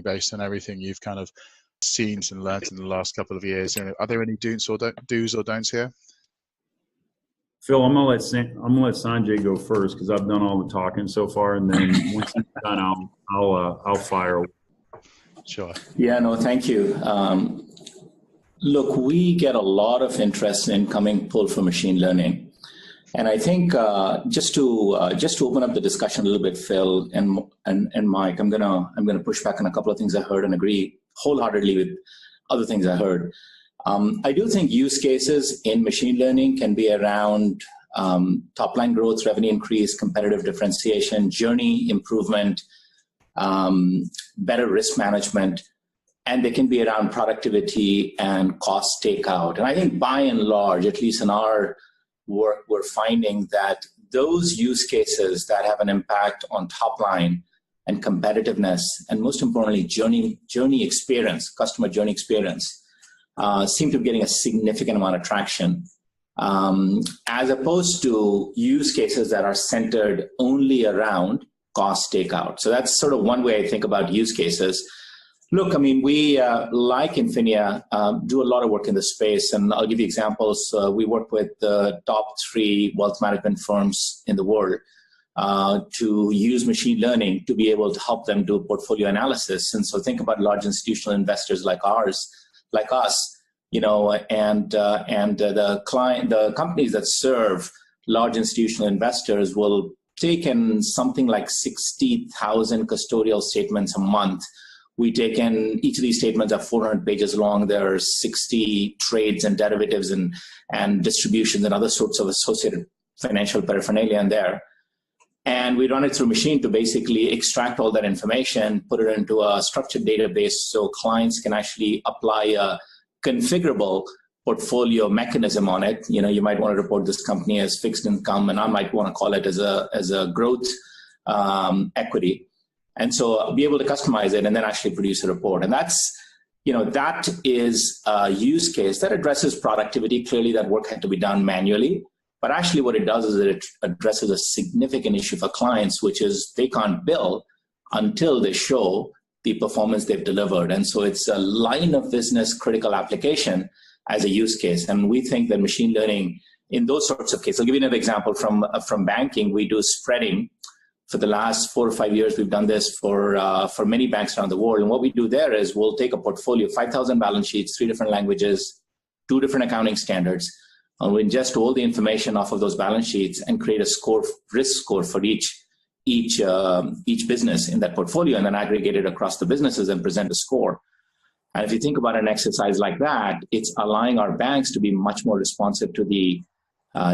learning based on everything you've kind of seen and learned in the last couple of years. Are there any do's or don'ts here? Phil, I'm gonna let Sanjay go first because I've done all the talking so far, and then once he's done, I'll fire. Sure. Yeah, no, thank you. Look, we get a lot of interest in incoming pull for machine learning, and I think just to open up the discussion a little bit, Phil and Mike, I'm gonna push back on a couple of things I heard and agree wholeheartedly with other things I heard. I do think use cases in machine learning can be around top line growth, revenue increase, competitive differentiation, journey improvement, better risk management, and they can be around productivity and cost takeout. And I think by and large, at least in our work, we're finding that those use cases that have an impact on top line and competitiveness, and most importantly, journey experience, customer journey experience, seem to be getting a significant amount of traction, as opposed to use cases that are centered only around cost takeout. So that's sort of one way I think about use cases. Look, I mean, we, like Infinia, do a lot of work in this space, and I'll give you examples. We work with the top 3 wealth management firms in the world to use machine learning to be able to help them do portfolio analysis. And so think about large institutional investors like us, you know, and the companies that serve large institutional investors will take in something like 60,000 custodial statements a month. We take in, each of these statements are 400 pages long. There are 60 trades and derivatives and distributions and other sorts of associated financial paraphernalia in there. And we run it through a machine to basically extract all that information, put it into a structured database so clients can actually apply a configurable portfolio mechanism on it. You know, you might want to report this company as fixed income, and I might want to call it as a growth equity. And so be able to customize it and then actually produce a report. And that's, you know, that is a use case that addresses productivity. Clearly that work had to be done manually, but actually what it does is it addresses a significant issue for clients, which is they can't bill until they show the performance they've delivered. And so it's a line of business critical application as a use case. And we think that machine learning in those sorts of cases, I'll give you another example from banking. We do spreading. For the last 4 or 5 years, we've done this for many banks around the world. And what we do there is we'll take a portfolio, 5,000 balance sheets, 3 different languages, 2 different accounting standards, and we ingest all the information off of those balance sheets and create a score, risk score for each business in that portfolio, and then aggregate it across the businesses and present a score. And if you think about an exercise like that, it's allowing our banks to be much more responsive to the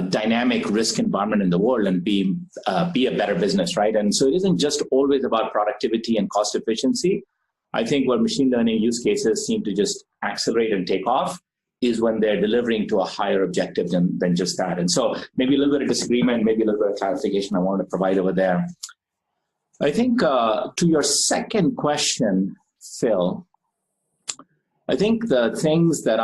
dynamic risk environment in the world and be a better business, right? And so it isn't just always about productivity and cost efficiency. I think where machine learning use cases seem to just accelerate and take off is when they're delivering to a higher objective than just that. And so maybe a little bit of disagreement, maybe a little bit of clarification I wanted to provide over there. I think to your second question, Phil, I think the things that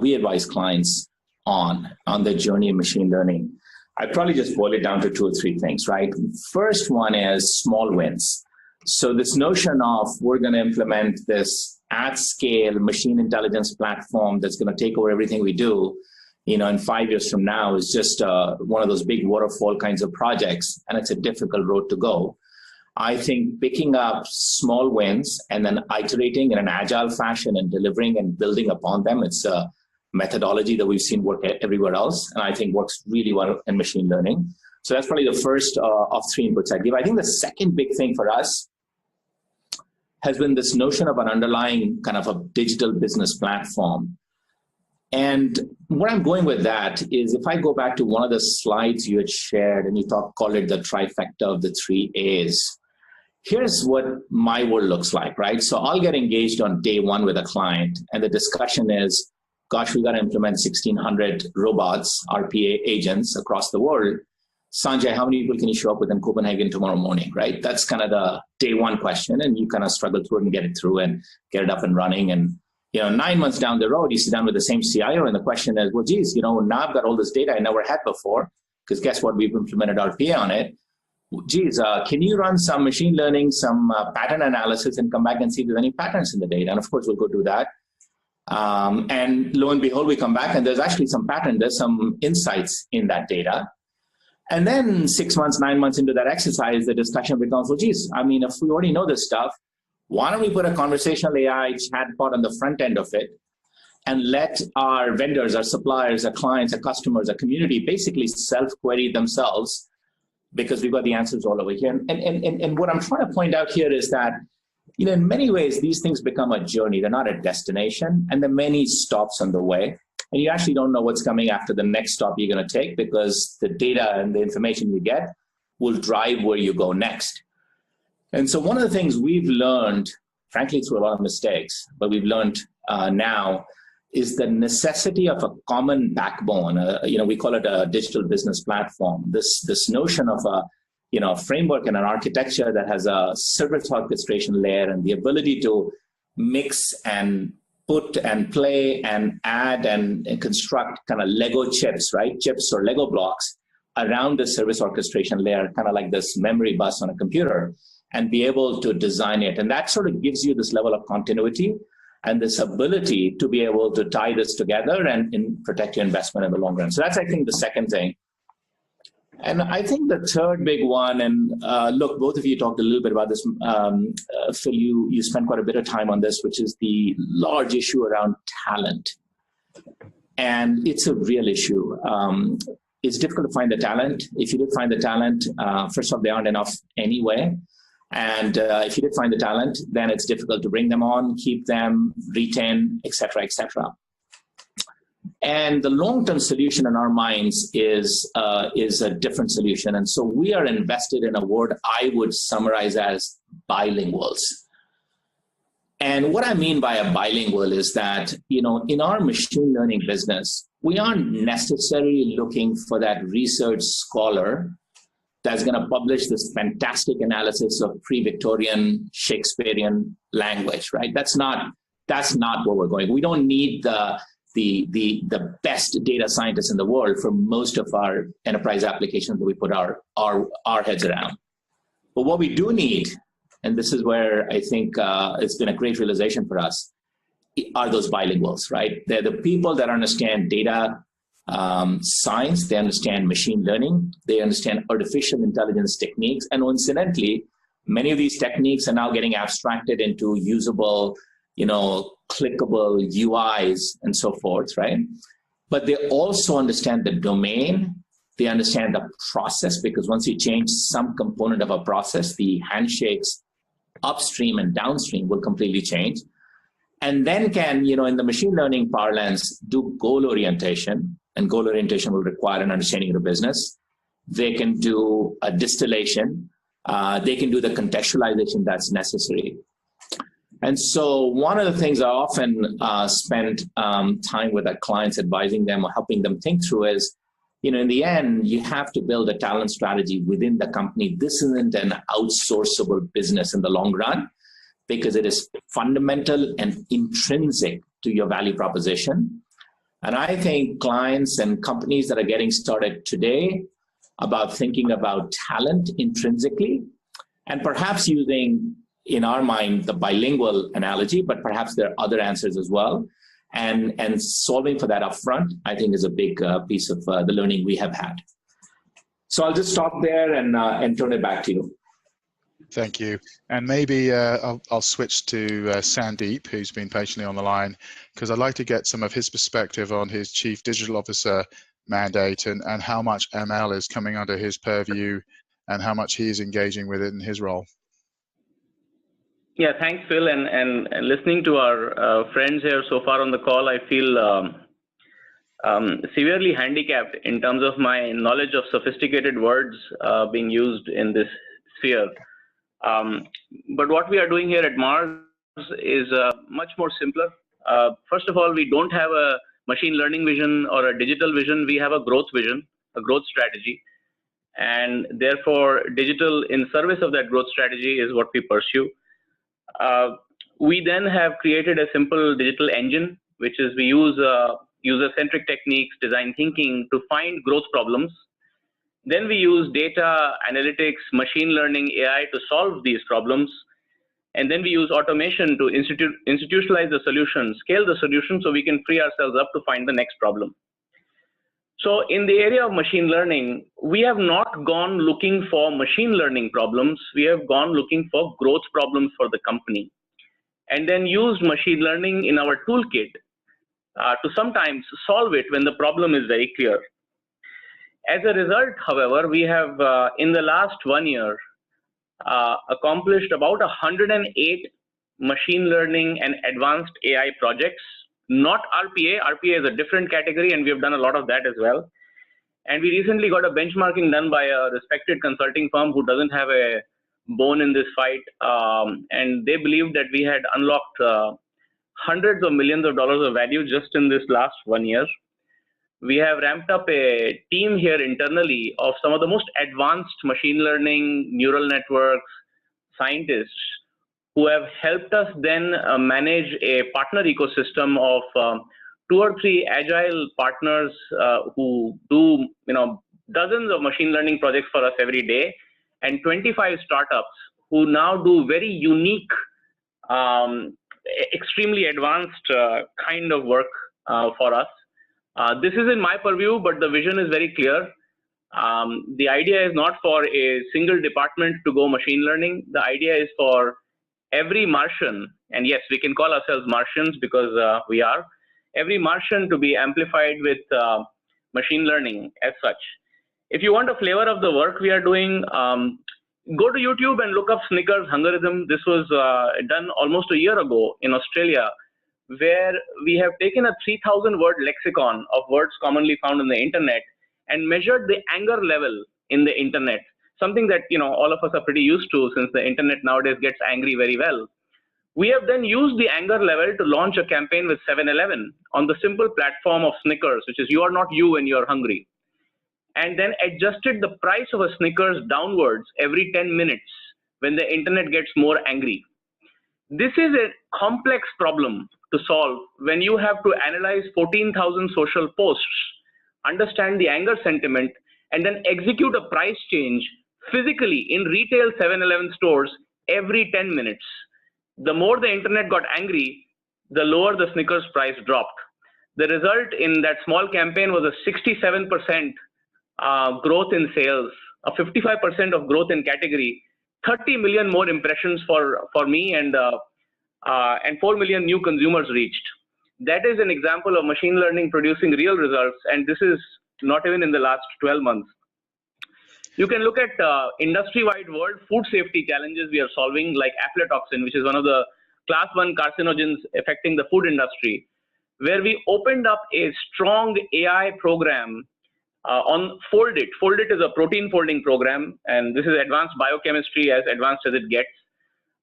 we advise clients on the journey of machine learning, I'd probably just boil it down to 2 or 3 things, right? First one is small wins. So this notion of we're going to implement this at scale machine intelligence platform that's going to take over everything we do, you know, in 5 years from now is just one of those big waterfall kinds of projects, and it's a difficult road to go. I think picking up small wins and then iterating in an agile fashion and delivering and building upon them, it's a methodology that we've seen work everywhere else, and I think works really well in machine learning. So that's probably the first of 3 inputs I'd give. I think the second big thing for us has been this notion of an underlying kind of a digital business platform. And where I'm going with that is if I go back to one of the slides you had shared and you called it the trifecta of the 3 A's. Here's what my world looks like, right? So I'll get engaged on day 1 with a client, and the discussion is, gosh, we got to implement 1,600 robots, RPA agents across the world. Sanjay, how many people can you show up with in Copenhagen tomorrow morning, right? That's kind of the day 1 question, and you kind of struggle through it and get it through and get it up and running. And, you know, 9 months down the road, you sit down with the same CIO, and the question is, well, geez, you know, now I've got all this data I never had before, because guess what? We've implemented RPA on it. geez, can you run some machine learning, some pattern analysis, and come back and see if there's any patterns in the data? And of course, we'll go do that. And lo and behold, we come back and there's actually some pattern, there's some insights in that data. And then 6 months, 9 months into that exercise, the discussion becomes, well, geez, I mean, if we already know this stuff, why don't we put a conversational AI chatbot on the front end of it and let our vendors, our suppliers, our clients, our customers, our community basically self-query themselves, because we've got the answers all over here. And what I'm trying to point out here is that, you know, in many ways, these things become a journey. They're not a destination, and there are many stops on the way. And you actually don't know what's coming after the next stop you're going to take, because the data and the information you get will drive where you go next. And so one of the things we've learned, frankly, through a lot of mistakes, but we've learned now, is the necessity of a common backbone. You know, we call it a digital business platform. This notion of a framework and an architecture that has a service orchestration layer and the ability to mix and put and play and add and construct kind of Lego chips, right? Chips or Lego blocks around the service orchestration layer, kind of like this memory bus on a computer, and be able to design it. And that sort of gives you this level of continuity and this ability to be able to tie this together and protect your investment in the long run. So that's, I think, the second thing. And I think the third big one, and look, both of you talked a little bit about this. Phil, you spent quite a bit of time on this, which is the large issue around talent. And it's a real issue. It's difficult to find the talent. If you did find the talent, first off, there aren't enough anyway. And if you did find the talent, then it's difficult to bring them on, keep them, retain, et cetera, et cetera. And the long-term solution in our minds is a different solution. And so we are invested in a word I would summarize as bilinguals. And what I mean by a bilingual is that, you know, in our machine learning business, we aren't necessarily looking for that research scholar that's going to publish this fantastic analysis of pre-Victorian Shakespearean language, right? That's not where we're going. We don't need the best data scientists in the world for most of our enterprise applications that we put our heads around. But what we do need, and this is where I think it's been a great realization for us, are those bilinguals, right? They're the people that understand data science, they understand machine learning, they understand artificial intelligence techniques, and incidentally, many of these techniques are now getting abstracted into usable, you know, clickable UIs and so forth, right? But they also understand the domain, they understand the process, because once you change some component of a process, the handshakes upstream and downstream will completely change. And then can, you know, in the machine learning parlance, do goal orientation, and goal orientation will require an understanding of the business. They can do a distillation. They can do the contextualization that's necessary. And so one of the things I often spend time with our clients, advising them or helping them think through is, you know, in the end, you have to build a talent strategy within the company. This isn't an outsourceable business in the long run, because it is fundamental and intrinsic to your value proposition. And I think clients and companies that are getting started today about thinking about talent intrinsically, and perhaps using, in our mind, the bilingual analogy, but perhaps there are other answers as well, and solving for that upfront, I think is a big piece of the learning we have had. So I'll just stop there and turn it back to you. Thank you. And maybe I'll switch to Sandeep, who's been patiently on the line, because I'd like to get some of his perspective on his Chief Digital Officer mandate and how much ML is coming under his purview and how much he is engaging with it in his role. Yeah, thanks, Phil. And listening to our friends here so far on the call, I feel severely handicapped in terms of my knowledge of sophisticated words being used in this sphere. But what we are doing here at Mars is much more simpler. First of all, we don't have a machine learning vision or a digital vision. We have a growth vision, a growth strategy. And therefore, digital in service of that growth strategy is what we pursue. We then have created a simple digital engine, which is we use user-centric techniques, design thinking to find growth problems Then we use data, analytics, machine learning, AI to solve these problems. And then we use automation to institutionalize the solution, scale the solution so we can free ourselves up to find the next problem. So in the area of machine learning, we have not gone looking for machine learning problems. We have gone looking for growth problems for the company, and then used machine learning in our toolkit to sometimes solve it when the problem is very clear. As a result, however, we have, in the last 1 year, accomplished about 108 machine learning and advanced AI projects, not RPA. RPA is a different category, and we have done a lot of that as well. And we recently got a benchmarking done by a respected consulting firm who doesn't have a bone in this fight. And they believed that we had unlocked hundreds of millions of dollars of value just in this last 1 year. We have ramped up a team here internally of some of the most advanced machine learning, neural networks, scientists who have helped us then manage a partner ecosystem of 2 or 3 agile partners who do dozens of machine learning projects for us every day, and 25 startups who now do very unique, extremely advanced kind of work for us. This is in my purview, but the vision is very clear. The idea is not for a single department to go machine learning. The idea is for every Martian, and yes, we can call ourselves Martians because we are, every Martian to be amplified with machine learning as such. If you want a flavor of the work we are doing, go to YouTube and look up Snickers Hungerism. This was done almost a year ago in Australia, where we have taken a 3,000 word lexicon of words commonly found on the internet and measured the anger level in the internet, something that all of us are pretty used to since the internet nowadays gets angry very well. We have then used the anger level to launch a campaign with 7-Eleven on the simple platform of Snickers, which is you are not you when you are hungry, and then adjusted the price of a Snickers downwards every 10 minutes when the internet gets more angry. This is a complex problem to solve when you have to analyze 14,000 social posts, understand the anger sentiment, and then execute a price change physically in retail 7-Eleven stores every 10 minutes. The more the internet got angry, the lower the Snickers price dropped. The result in that small campaign was a 67% growth in sales, a 55% of growth in category, 30 million more impressions for me, and 4 million new consumers reached. That is an example of machine learning producing real results, and this is not even in the last 12 months. You can look at industry-wide world food safety challenges we are solving, like aflatoxin, which is one of the class 1 carcinogens affecting the food industry, where we opened up a strong AI program on Foldit. Foldit is a protein folding program, and this is advanced biochemistry, as advanced as it gets,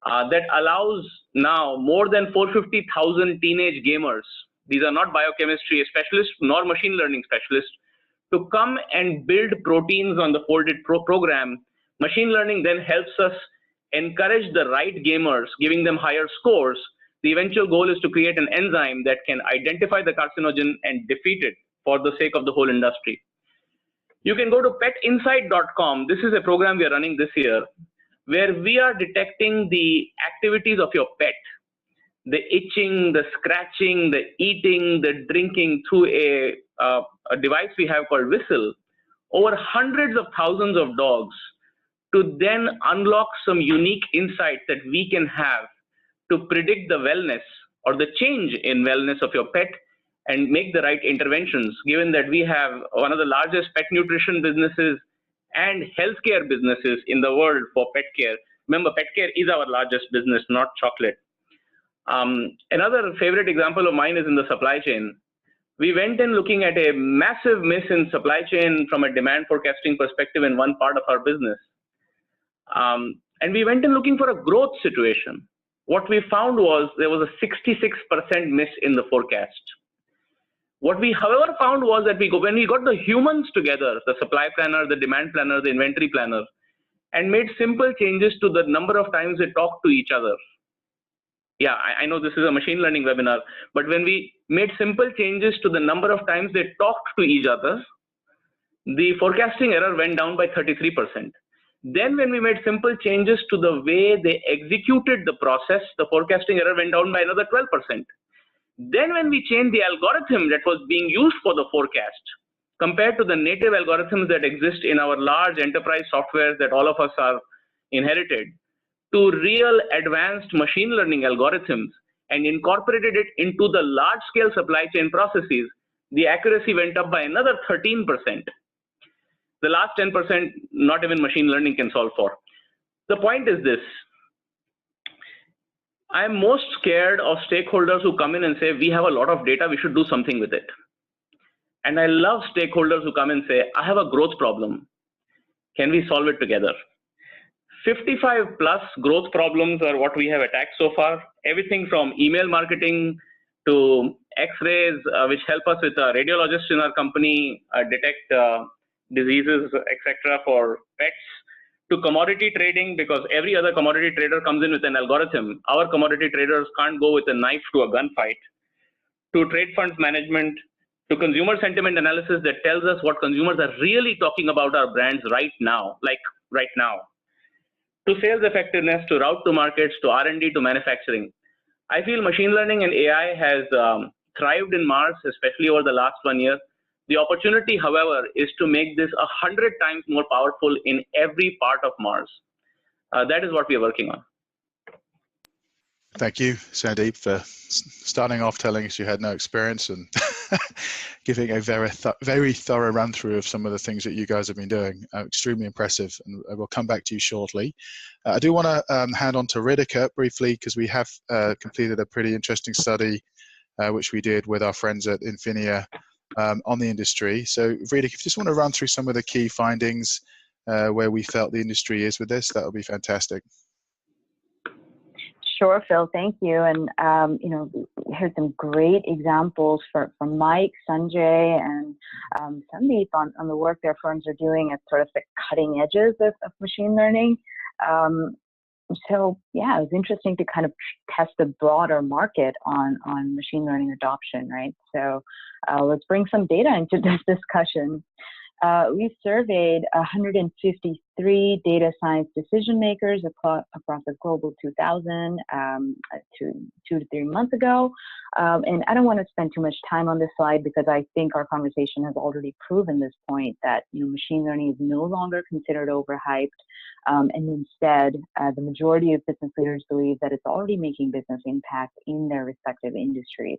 that allows now more than 450,000 teenage gamers, these are not biochemistry specialists nor machine learning specialists, to come and build proteins on the Foldit program. Machine learning then helps us encourage the right gamers, giving them higher scores. The eventual goal is to create an enzyme that can identify the carcinogen and defeat it for the sake of the whole industry. You can go to petinsight.com. This is a program we are running this year, where we are detecting the activities of your pet, the itching, the scratching, the eating, the drinking through a device we have called Whistle, over hundreds of thousands of dogs, to then unlock some unique insights that we can have to predict the wellness or the change in wellness of your pet and make the right interventions, given that we have one of the largest pet nutrition businesses and healthcare businesses in the world for pet care. Remember, pet care is our largest business, not chocolate. Another favorite example of mine is in the supply chain. We went in looking at a massive miss in supply chain from a demand forecasting perspective in one part of our business. And we went in looking for a growth situation. What we found was there was a 66% miss in the forecast. What we, however, found was that when we got the humans together, the supply planner, the demand planner, the inventory planner, and made simple changes to the number of times they talked to each other. Yeah, I know this is a machine learning webinar, but when we made simple changes to the number of times they talked to each other, the forecasting error went down by 33%. Then when we made simple changes to the way they executed the process, the forecasting error went down by another 12%. Then when we changed the algorithm that was being used for the forecast, compared to the native algorithms that exist in our large enterprise software that all of us are inherited, to real advanced machine learning algorithms and incorporated it into the large scale supply chain processes, the accuracy went up by another 13%. The last 10%, not even machine learning can solve for. The point is this. I'm most scared of stakeholders who come in and say, we have a lot of data, we should do something with it. And I love stakeholders who come and say, I have a growth problem. Can we solve it together? 55 plus growth problems are what we have attacked so far. Everything from email marketing to X-rays, which help us with a radiologist in our company detect diseases, etc. for pets, to commodity trading, because every other commodity trader comes in with an algorithm. Our commodity traders can't go with a knife to a gunfight. To trade funds management, to consumer sentiment analysis that tells us what consumers are really talking about our brands right now, like right now. To sales effectiveness, to route to markets, to R&D, to manufacturing. I feel machine learning and AI has thrived in Mars, especially over the last 1 year. The opportunity, however, is to make this 100 times more powerful in every part of Mars. That is what we are working on. Thank you, Sandeep, for starting off telling us you had no experience and giving a very thorough run through of some of the things that you guys have been doing. Extremely impressive, and we'll come back to you shortly. I do want to hand on to Ritika briefly, because we have completed a pretty interesting study which we did with our friends at Infinia on the industry. So Ritika, if you just want to run through some of the key findings where we felt the industry is with this, that would be fantastic. Sure, Phil, thank you. And, you know, we heard some great examples from Mike, Sanjay, and Sandeep on the work their firms are doing at sort of the cutting edges of machine learning. So, yeah, it was interesting to kind of test the broader market on machine learning adoption, right? So let's bring some data into this discussion. We surveyed 153 data science decision makers across the global 2,000 2 to 3 months ago. And I don't want to spend too much time on this slide, because I think our conversation has already proven this point that, you know, machine learning is no longer considered overhyped. And instead, the majority of business leaders believe that it's already making business impact in their respective industries.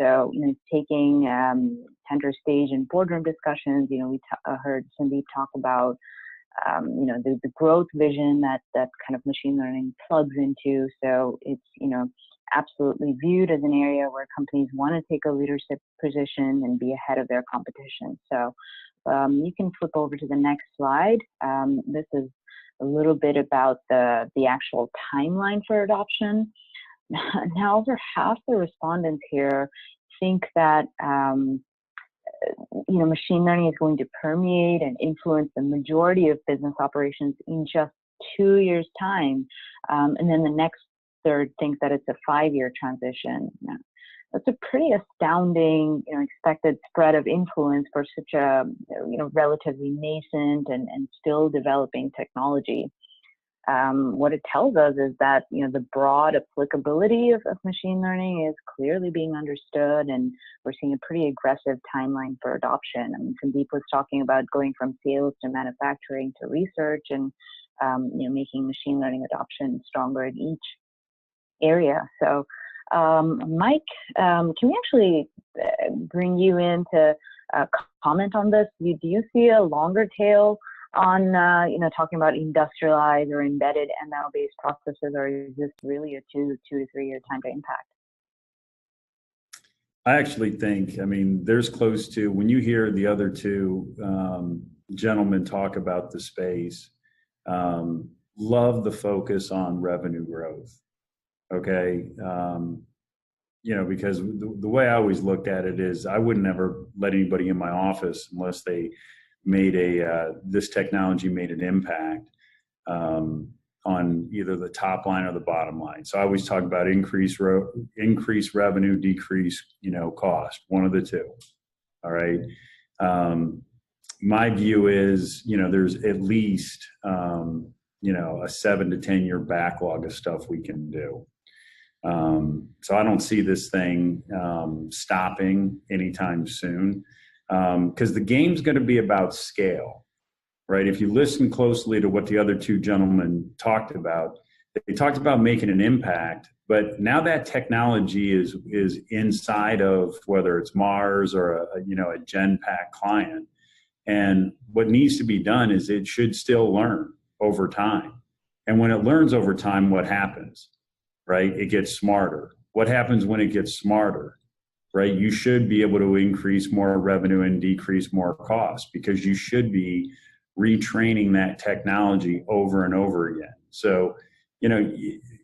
So, you know, taking center stage in boardroom discussions, you know, we heard Sandeep talk about, you know, the growth vision that kind of machine learning plugs into. So it's, you know, absolutely viewed as an area where companies want to take a leadership position and be ahead of their competition. So you can flip over to the next slide. This is a little bit about the actual timeline for adoption. Now, over half the respondents here think that you know, machine learning is going to permeate and influence the majority of business operations in just 2 years' time, and then the next third thinks that it's a 5-year transition. Now, that's a pretty astounding, you know, expected spread of influence for such a, you know, relatively nascent and still developing technology. What it tells us is that, you know, the broad applicability of machine learning is clearly being understood, and we're seeing a pretty aggressive timeline for adoption. I mean, Sandeep was talking about going from sales to manufacturing to research, and you know, making machine learning adoption stronger in each area. So, Mike, can we actually bring you in to comment on this? Do you see a longer tail on, you know, talking about industrialized or embedded ML-based processes, or is this really a 2 to 3 year time to impact? I actually think, I mean, there's close to, when you hear the other two gentlemen talk about the space, love the focus on revenue growth, okay? You know, because the way I always looked at it is I would never let anybody in my office unless they made this technology made an impact on either the top line or the bottom line. So I always talk about increase revenue, decrease, you know, cost, one of the two. All right. my view is, there's at least, a 7 to 10 year backlog of stuff we can do. So I don't see this thing stopping anytime soon, because the game's going to be about scale, right? If you listen closely to what the other two gentlemen talked about, they talked about making an impact, but now that technology is inside of whether it's Mars or a Genpact client. And what needs to be done is it should still learn over time. And when it learns over time, what happens, right? It gets smarter. What happens when it gets smarter, right? You should be able to increase more revenue and decrease more costs, because you should be retraining that technology over and over again. So,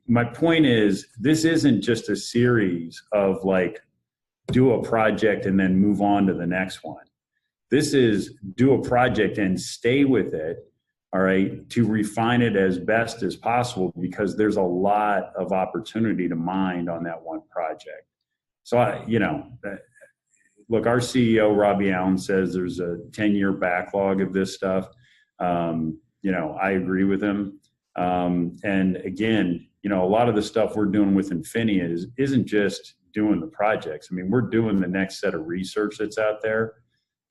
my point is, this isn't just a series of like, do a project and then move on to the next one. This is do a project and stay with it, all right, to refine it as best as possible, because there's a lot of opportunity to mine on that one project. So, look, our CEO, Robbie Allen, says there's a 10-year backlog of this stuff. I agree with him. And again, a lot of the stuff we're doing with Infinia isn't just doing the projects. I mean, we're doing the next set of research that's out there.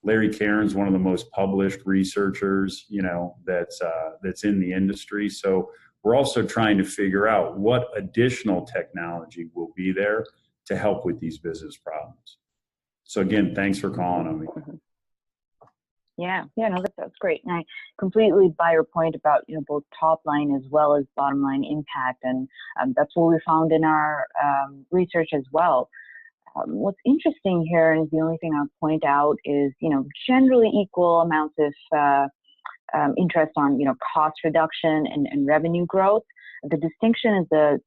Larry Caron's one of the most published researchers, that's in the industry. So we're also trying to figure out what additional technology will be there to help with these business problems. So again, thanks for calling on me. Yeah, no, that's great. And I completely buy your point about, both top line as well as bottom line impact. And that's what we found in our research as well. What's interesting here, and the only thing I'll point out is, generally equal amounts of interest on, cost reduction and revenue growth. The distinction is the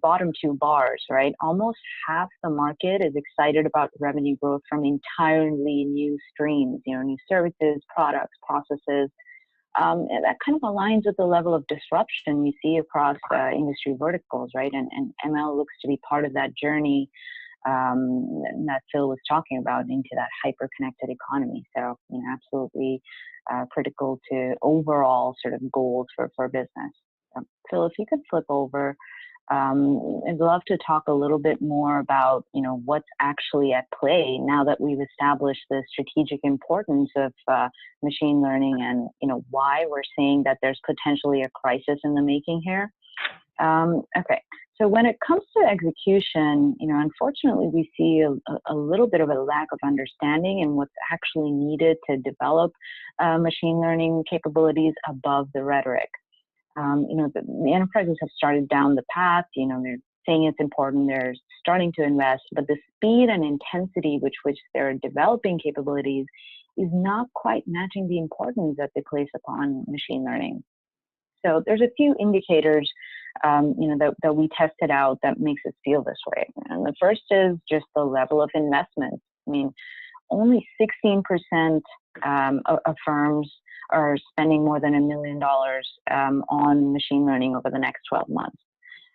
bottom two bars, right? Almost half the market is excited about revenue growth from entirely new streams, new services, products, processes. And that kind of aligns with the level of disruption you see across industry verticals, right? And ML looks to be part of that journey that Phil was talking about into that hyper-connected economy. So, absolutely critical to overall sort of goals for business. Phil, if you could flip over, I'd love to talk a little bit more about, what's actually at play now that we've established the strategic importance of machine learning and, why we're seeing that there's potentially a crisis in the making here. Okay, so when it comes to execution, unfortunately, we see a little bit of a lack of understanding in what's actually needed to develop machine learning capabilities above the rhetoric. The enterprises have started down the path, they're saying it's important, they're starting to invest, but the speed and intensity with which they're developing capabilities is not quite matching the importance that they place upon machine learning. So there's a few indicators, that we tested out that makes us feel this way. And the first is just the level of investment. I mean, only 16% of firms are spending more than $1 million on machine learning over the next 12 months.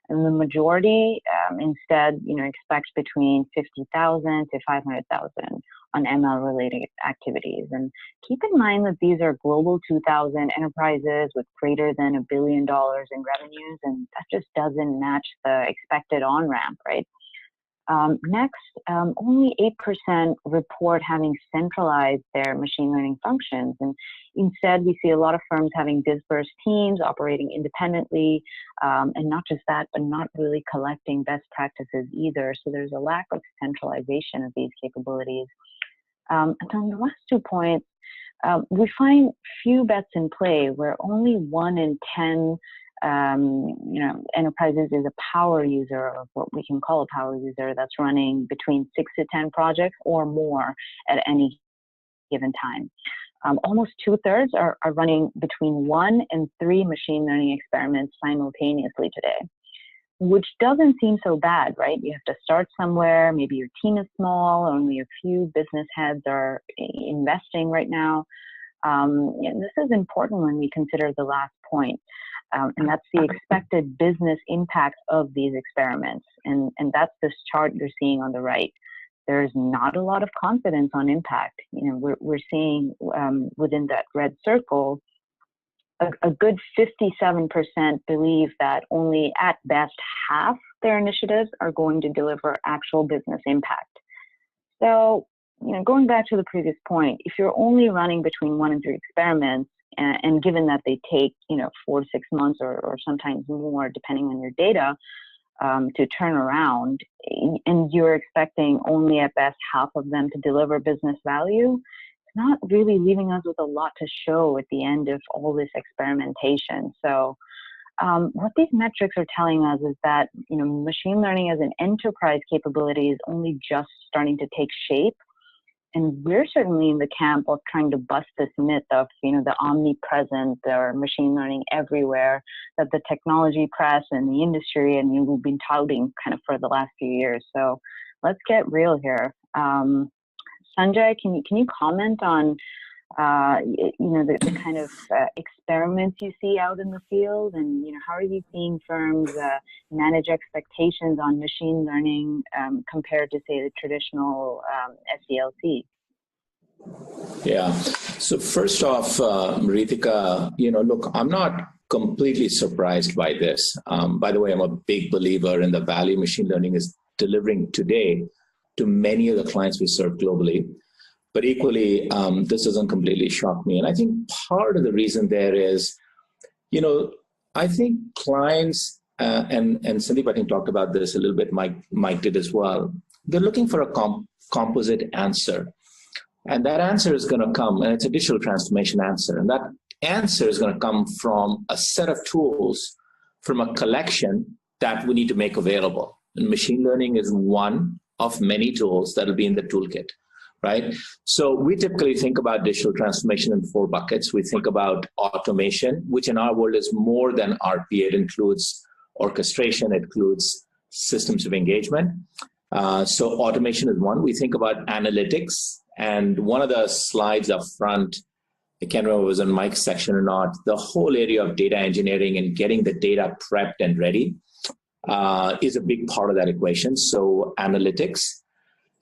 And the majority instead, expects between 50,000 to 500,000 on ML-related activities. And keep in mind that these are global 2,000 enterprises with greater than $1 billion in revenues, and that just doesn't match the expected on-ramp, right? Next, only 8% report having centralized their machine learning functions. And instead, we see a lot of firms having dispersed teams operating independently, and not just that, but not really collecting best practices either. So there's a lack of centralization of these capabilities. And on the last 2 points, we find few bets in play where only 1 in 10 enterprises is a power user, or what we can call a power user, that's running between 6 to 10 projects or more at any given time. Almost 2/3 are running between 1 and 3 machine learning experiments simultaneously today, which doesn't seem so bad, right? You have to start somewhere. Maybe your team is small, only a few business heads are investing right now. And this is important when we consider the last point. And that's the expected business impact of these experiments. And that's this chart you're seeing on the right. there's not a lot of confidence on impact. We're seeing within that red circle, a good 57% believe that only at best half their initiatives are going to deliver actual business impact. So, going back to the previous point, if you're only running between 1 and 3 experiments, and given that they take 4 to 6 months or sometimes more, depending on your data, to turn around, and you're expecting only at best half of them to deliver business value, it's not really leaving us with a lot to show at the end of all this experimentation. So what these metrics are telling us is that machine learning as an enterprise capability is only just starting to take shape. And we're certainly in the camp of trying to bust this myth of, the omnipresent or machine learning everywhere that the technology press and the industry and we've been touting kind of for the last few years. So let's get real here. Sanjay, can you comment on, the kind of experiments you see out in the field, and how are you seeing firms manage expectations on machine learning compared to, say, the traditional SDLC? Yeah. So first off, Ritika, look, I'm not completely surprised by this. By the way, I'm a big believer in the value machine learning is delivering today to many of the clients we serve globally. But equally, this doesn't completely shock me. And I think part of the reason there is, I think clients, and Sandeep, I think, talked about this a little bit, Mike did as well. They're looking for a composite answer. And that answer is going to come, and it's a digital transformation answer. And that answer is going to come from a set of tools from a collection that we need to make available. And machine learning is one of many tools that will be in the toolkit. Right? So we typically think about digital transformation in 4 buckets. We think about automation, which in our world is more than RPA. It includes orchestration, it includes systems of engagement. So automation is one. We think about analytics. And one of the slides up front, I can't remember if it was in Mike's section or not, the whole area of data engineering and getting the data prepped and ready is a big part of that equation. So analytics.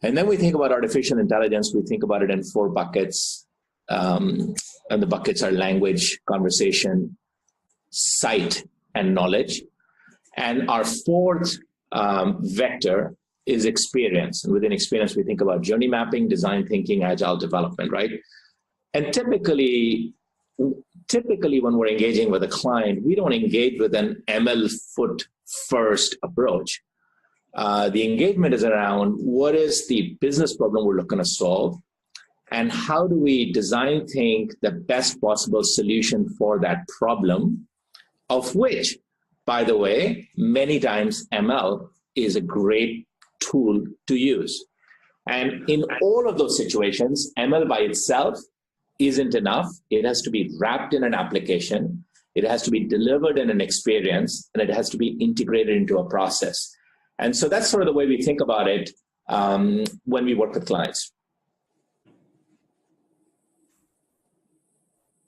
And then we think about artificial intelligence. We think about it in 4 buckets. And the buckets are language, conversation, sight, and knowledge. And our 4th vector is experience. And within experience, we think about journey mapping, design thinking, agile development, right? And typically when we're engaging with a client, we don't engage with an ML foot first approach. The engagement is around what is the business problem we're looking to solve, and how do we design think the best possible solution for that problem, of which, by the way, many times ML is a great tool to use. And in all of those situations, ML by itself isn't enough. It has to be wrapped in an application. It has to be delivered in an experience, and it has to be integrated into a process. And so that's sort of the way we think about it when we work with clients.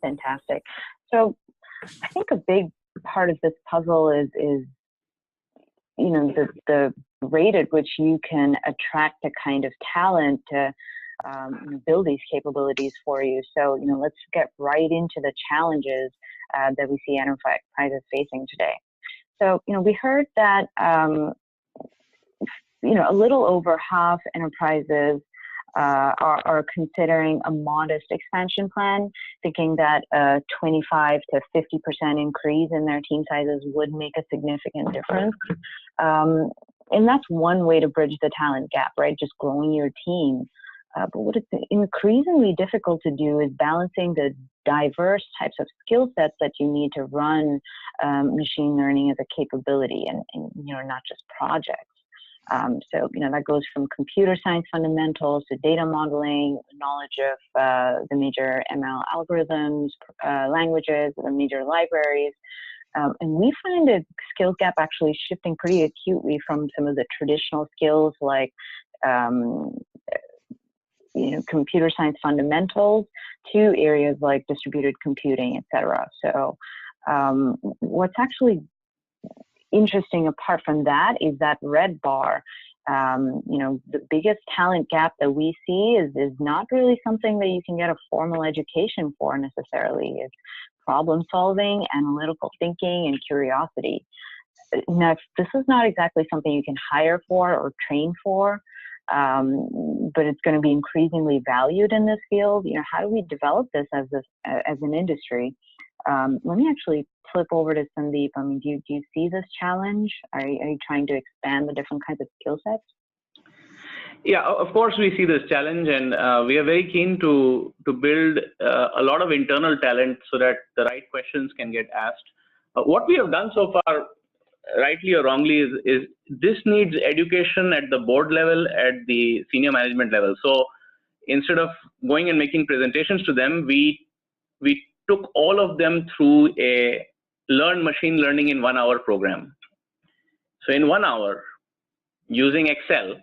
Fantastic. So I think a big part of this puzzle is the rate at which you can attract the kind of talent to build these capabilities for you. So, let's get right into the challenges that we see enterprises facing today. So, we heard that a little over half enterprises are considering a modest expansion plan, thinking that a 25 to 50% increase in their team sizes would make a significant difference. And that's one way to bridge the talent gap, right? Just growing your team. But what it's increasingly difficult to do is balancing the diverse types of skill sets that you need to run machine learning as a capability and not just projects. So, that goes from computer science fundamentals to data modeling, knowledge of the major ML algorithms, languages, the major libraries. And we find a skills gap actually shifting pretty acutely from some of the traditional skills like, computer science fundamentals to areas like distributed computing, et cetera. So what's actually interesting apart from that is that red bar. The biggest talent gap that we see is not really something that you can get a formal education for necessarily. It's problem solving, analytical thinking, and curiosity. Now, this is not exactly something you can hire for or train for, but it's going to be increasingly valued in this field. How do we develop this as an industry? Let me actually flip over to Sandeep. I mean, do you see this challenge? Are you trying to expand the different kinds of skill sets? Yeah, of course we see this challenge, and we are very keen to build a lot of internal talent so that the right questions can get asked. What we have done so far, rightly or wrongly, is this needs education at the board level, at the senior management level. So instead of going and making presentations to them, we took all of them through a Learn Machine Learning in 1 hour program. So in 1 hour, using Excel,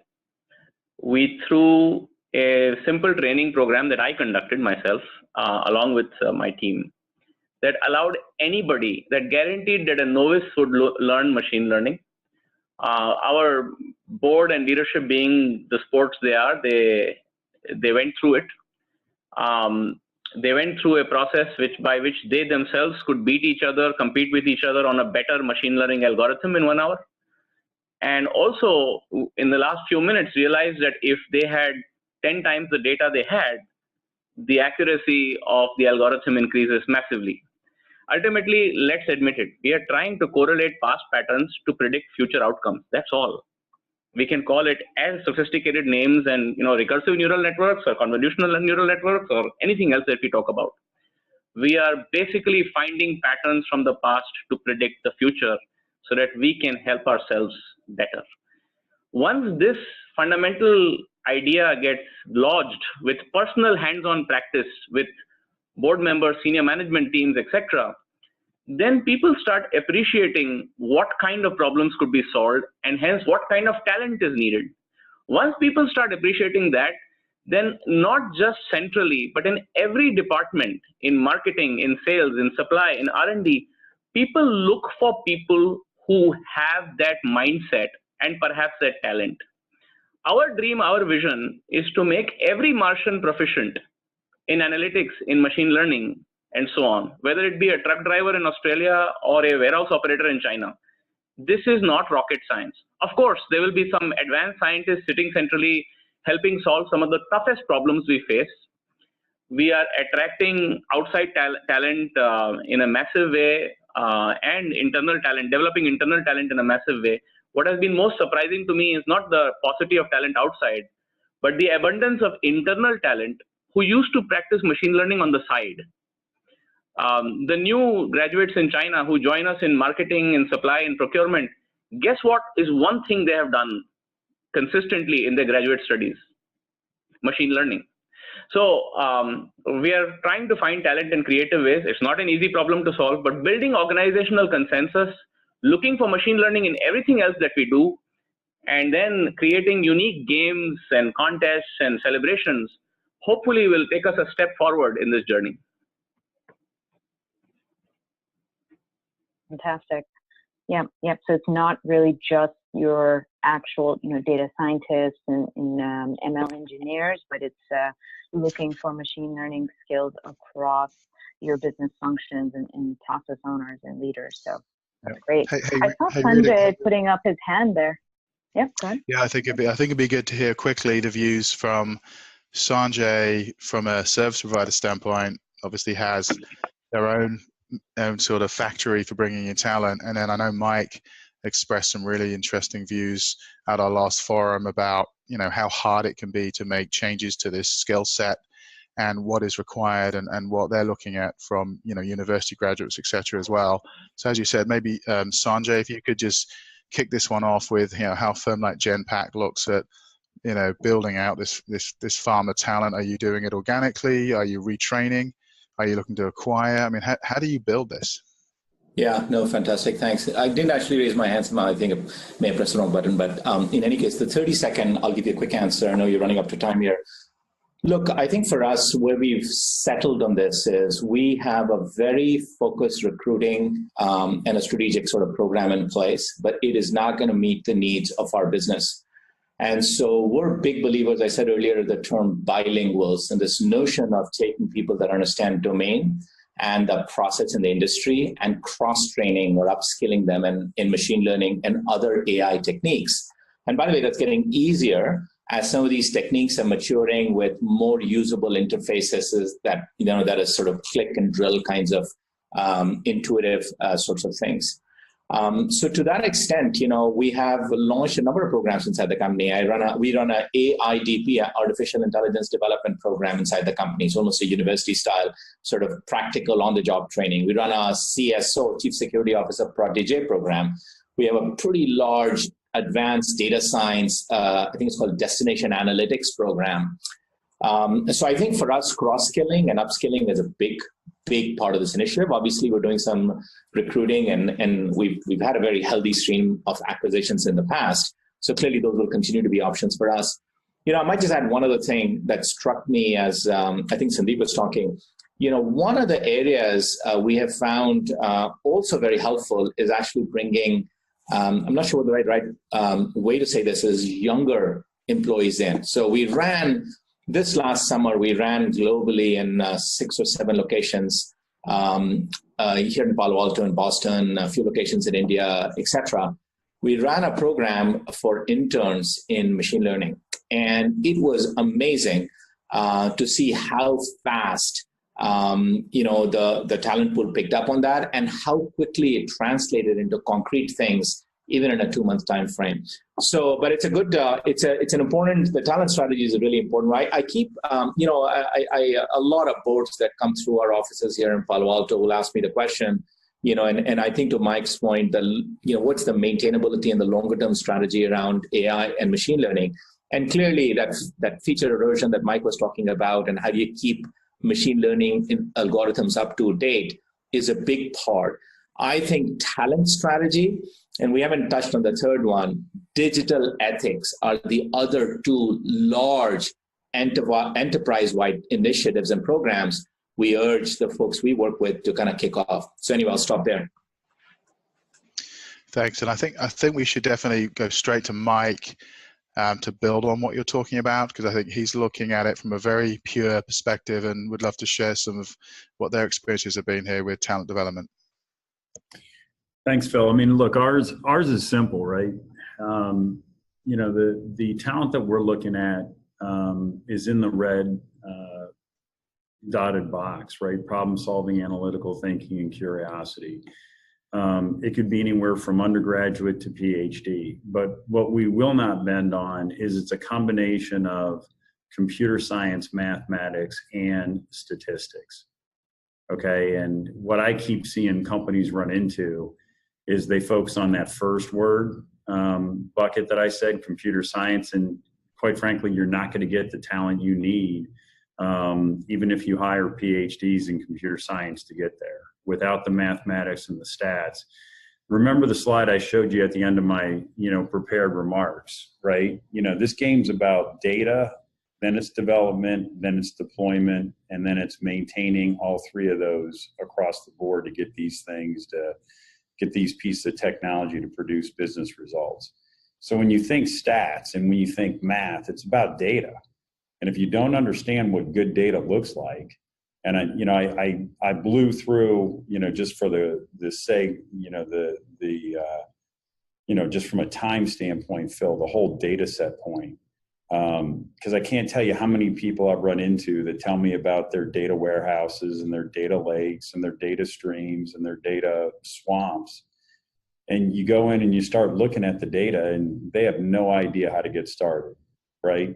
we threw a simple training program that I conducted myself along with my team, that allowed anybody, that guaranteed that a novice would learn machine learning. Our board and leadership, being the sports they are, they went through it. They went through a process by which they themselves could beat each other, compete with each other on a better machine learning algorithm in 1 hour. And also, in the last few minutes, realized that if they had 10 times the data they had, the accuracy of the algorithm increases massively. Ultimately, let's admit it, we are trying to correlate past patterns to predict future outcomes. That's all. We can call it as sophisticated names and recursive neural networks or convolutional neural networks or anything else that we talk about. We are basically finding patterns from the past to predict the future so that we can help ourselves better. Once this fundamental idea gets lodged with personal hands-on practice with board members, senior management teams, etc., then people start appreciating what kind of problems could be solved and hence what kind of talent is needed. Once people start appreciating that, then not just centrally, but in every department, in marketing, in sales, in supply, in R&D, people look for people who have that mindset and perhaps that talent. Our dream, our vision is to make every Martian proficient in analytics, in machine learning, and so on, whether it be a truck driver in Australia or a warehouse operator in China. This is not rocket science. Of course, there will be some advanced scientists sitting centrally helping solve some of the toughest problems we face. We are attracting outside talent in a massive way and internal talent, developing internal talent in a massive way. What has been most surprising to me is not the paucity of talent outside, but the abundance of internal talent who used to practice machine learning on the side. The new graduates in China who join us in marketing and supply and procurement, guess what is one thing they have done consistently in their graduate studies? Machine learning. So we are trying to find talent in creative ways. It's not an easy problem to solve, but building organizational consensus, looking for machine learning in everything else that we do, and then creating unique games and contests and celebrations, hopefully will take us a step forward in this journey. Fantastic. Yeah. So it's not really just your actual, data scientists and ML engineers, but it's looking for machine learning skills across your business functions and process owners and leaders. So that's great. I saw Sanjay putting up his hand there. Yeah, go ahead. Yeah, I think it'd be good to hear quickly the views from Sanjay from a service provider standpoint. Obviously, has their own sort of factory for bringing in talent, and then I know Mike expressed some really interesting views at our last forum about how hard it can be to make changes to this skill set and what is required and what they're looking at from university graduates, etc. as well. So as you said, maybe Sanjay, if you could just kick this one off with how a firm like Genpact looks at building out this farmer talent. Are you doing it organically? Are you retraining? Are you looking to acquire? I mean, how do you build this? Yeah, no, fantastic. Thanks. I didn't actually raise my hand. I think I may have pressed the wrong button, but in any case, the 30-second, I'll give you a quick answer. I know you're running up to time here. Look, I think for us, where we've settled on this is we have a very focused recruiting and a strategic sort of program in place, but it is not going to meet the needs of our business. And so we're big believers, I said earlier, the term bilinguals, and this notion of taking people that understand domain and the process in the industry and cross-training or upskilling them in machine learning and other AI techniques. And by the way, that's getting easier as some of these techniques are maturing with more usable interfaces that, that is sort of click and drill kinds of intuitive sorts of things. So to that extent, we have launched a number of programs inside the company. We run a AIDP, Artificial Intelligence Development Program inside the company. It's almost a university style, sort of practical on-the-job training. We run a CSO, Chief Security Officer Protégé program. We have a pretty large advanced data science, I think it's called Destination Analytics program. So I think for us, cross-skilling and upskilling is a big part of this initiative. Obviously, we're doing some recruiting and we've had a very healthy stream of acquisitions in the past. So clearly those will continue to be options for us. I might just add one other thing that struck me as I think Sandeep was talking. One of the areas we have found also very helpful is actually bringing, I'm not sure what the right way to say this is, younger employees in. So this last summer, we ran globally in 6 or 7 locations here in Palo Alto and Boston, a few locations in India, etc. We ran a program for interns in machine learning, and it was amazing to see how fast the talent pool picked up on that and how quickly it translated into concrete things, even in a 2-month time frame. So, but it's a good, it's an important, the talent strategy is really important, right? I keep, a lot of boards that come through our offices here in Palo Alto will ask me the question, and I think to Mike's point, what's the maintainability and the longer term strategy around AI and machine learning? And clearly that feature erosion that Mike was talking about and how do you keep machine learning algorithms up to date is a big part. I think talent strategy, and we haven't touched on the third one, digital ethics are the other 2 large enterprise-wide initiatives and programs we urge the folks we work with to kind of kick off. So anyway, I'll stop there. Thanks. And I think we should definitely go straight to Mike to build on what you're talking about, because I think he's looking at it from a very pure perspective and would love to share some of what their experiences have been here with talent development. Thanks, Phil. I mean, look, ours is simple, right? The talent that we're looking at is in the red dotted box, right? Problem solving, analytical thinking, and curiosity. It could be anywhere from undergraduate to PhD. But what we will not bend on is it's a combination of computer science, mathematics, and statistics. Okay, and what I keep seeing companies run into is they focus on that first word bucket that I said, computer science, and quite frankly, you're not going to get the talent you need, even if you hire PhDs in computer science to get there, without the mathematics and the stats. Remember the slide I showed you at the end of my, prepared remarks, right? This game's about data, then it's development, then it's deployment, and then it's maintaining all 3 of those across the board to get these things get these pieces of technology to produce business results. So when you think stats and when you think math, it's about data. And if you don't understand what good data looks like, and I blew through, just for the sake, just from a time standpoint, Phil, the whole data set point. Because I can't tell you how many people I've run into that tell me about their data warehouses and their data lakes and their data streams and their data swamps. And you go in and you start looking at the data and they have no idea how to get started, right?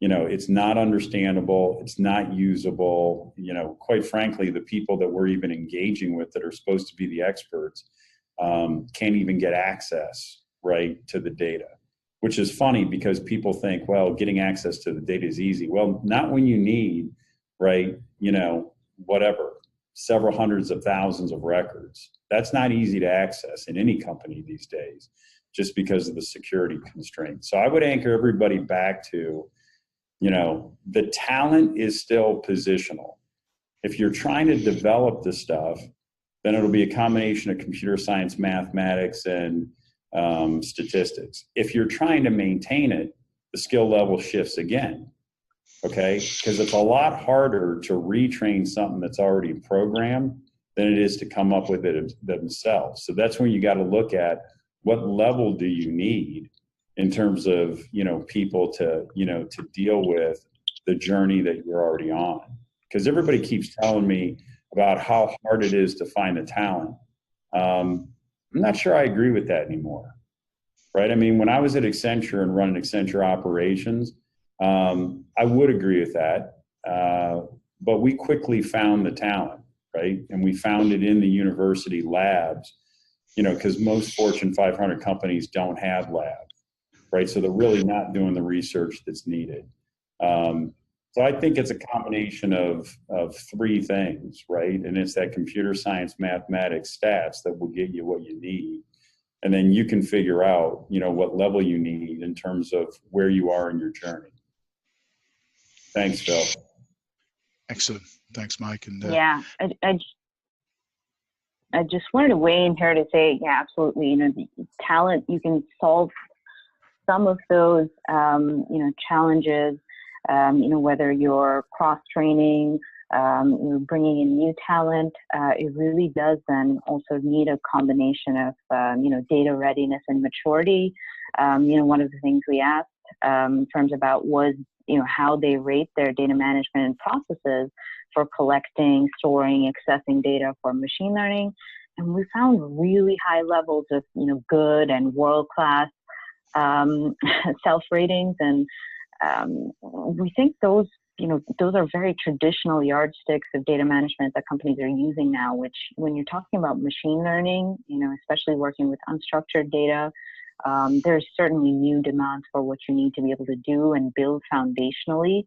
It's not understandable. It's not usable. Quite frankly, the people that we're even engaging with that are supposed to be the experts can't even get access, right, to the data. Which is funny because people think, well, getting access to the data is easy. Well, not when you need, right, several hundreds of thousands of records. That's not easy to access in any company these days, just because of the security constraints. So I would anchor everybody back to, the talent is still positional. If you're trying to develop this stuff, then it'll be a combination of computer science, mathematics, and statistics. If you're trying to maintain it, the skill level shifts again. Okay, because it's a lot harder to retrain something that's already programmed than it is to come up with it themselves. So that's when you got to look at what level do you need in terms of, people to, to deal with the journey that you're already on. Because everybody keeps telling me about how hard it is to find the talent. I'm not sure I agree with that anymore, right? I mean, when I was at Accenture and running Accenture operations, I would agree with that, but we quickly found the talent, right? And we found it in the university labs, because most Fortune 500 companies don't have labs, right? So they're really not doing the research that's needed. So I think it's a combination of three things, right? And it's that computer science, mathematics, stats that will get you what you need. And then you can figure out, what level you need in terms of where you are in your journey. Thanks, Phil. Excellent. Thanks, Mike. And yeah, I just wanted to weigh in here to say, yeah, absolutely. The talent, you can solve some of those, challenges. Whether you're cross-training, bringing in new talent, it really does then also need a combination of, data readiness and maturity. One of the things we asked firms about was, how they rate their data management processes for collecting, storing, accessing data for machine learning. And we found really high levels of, good and world-class self-ratings. And we think those are very traditional yardsticks of data management that companies are using now, which when you're talking about machine learning, especially working with unstructured data, there's certainly new demands for what you need to be able to do and build foundationally.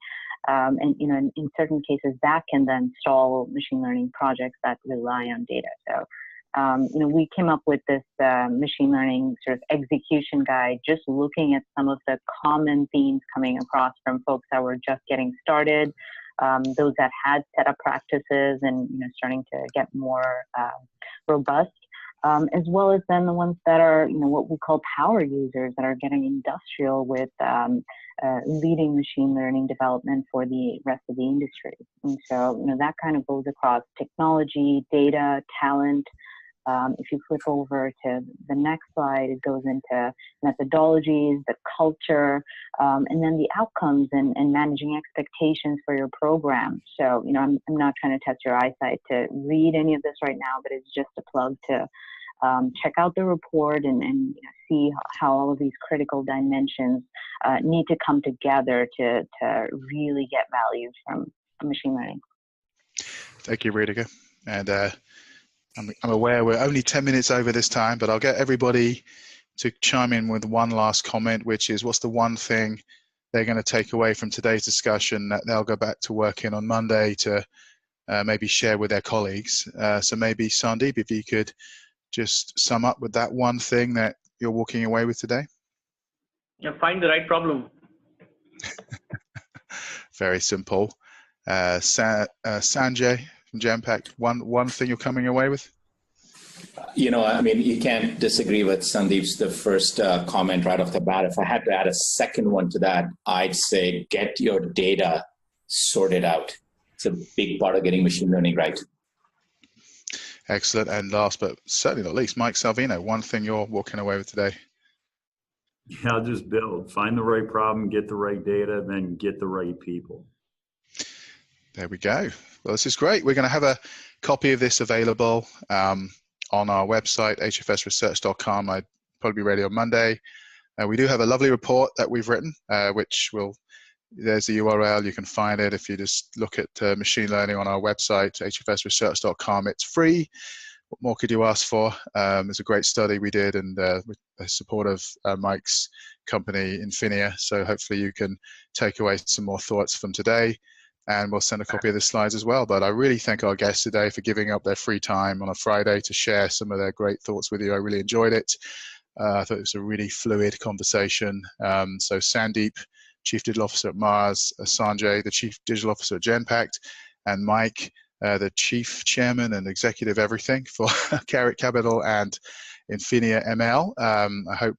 And, in certain cases that can then stall machine learning projects that rely on data. So, we came up with this machine learning sort of execution guide, just looking at some of the common themes coming across from folks that were just getting started, those that had set up practices and, starting to get more robust. As well as then the ones that are, what we call power users that are getting industrial with leading machine learning development for the rest of the industry. And so, that kind of goes across technology, data, talent. If you flip over to the next slide, it goes into methodologies, the culture, and then the outcomes and managing expectations for your program. So, I'm not trying to test your eyesight to read any of this right now, but it's just a plug to check out the report and see how all of these critical dimensions need to come together to really get value from machine learning. thank you, Rudiger. And I'm aware we're only 10 minutes over this time, but I'll get everybody to chime in with one last comment, which is what's the one thing they're going to take away from today's discussion that they'll go back to working on Monday to maybe share with their colleagues. So maybe Sandeep, if you could just sum up with that one thing that you're walking away with today. Yeah, find the right problem. Very simple. Sanjay from Genpact, one thing you're coming away with? You can't disagree with Sandeep's the first comment right off the bat. If I had to add a second one to that, I'd say get your data sorted out. It's a big part of getting machine learning right. Excellent. And last but certainly not least, Mike Salvino, one thing you're walking away with today. Yeah, I'll just build. Find the right problem, get the right data, then get the right people. There we go. Well, this is great. We're going to have a copy of this available on our website, hfsresearch.com. I'd probably be ready on Monday. We do have a lovely report that we've written, which there's the URL. You can find it if you just look at machine learning on our website, hfsresearch.com. It's free. What more could you ask for? It's a great study we did, and with the support of Mike's company, Infinia. So hopefully you can take away some more thoughts from today, and we'll send a copy of the slides as well. But I really thank our guests today for giving up their free time on a Friday to share some of their great thoughts with you. I really enjoyed it. I thought it was a really fluid conversation. So Sandeep, Chief Digital Officer at Mars, Sanjay, the Chief Digital Officer at Genpact, and Mike, the chief chairman and executive everything for Carrick Capital and Infinia ML. I hope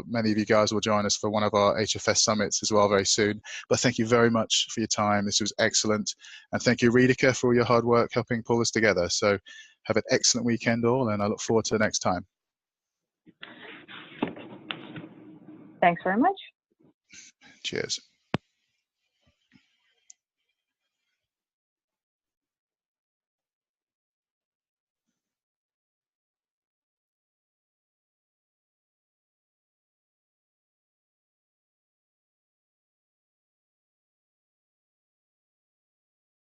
many of you guys will join us for one of our HFS summits as well very soon. But thank you very much for your time. This was excellent. And thank you, Riedeke, for all your hard work helping pull this together. So have an excellent weekend all, and I look forward to the next time. Thanks very much. Cheers.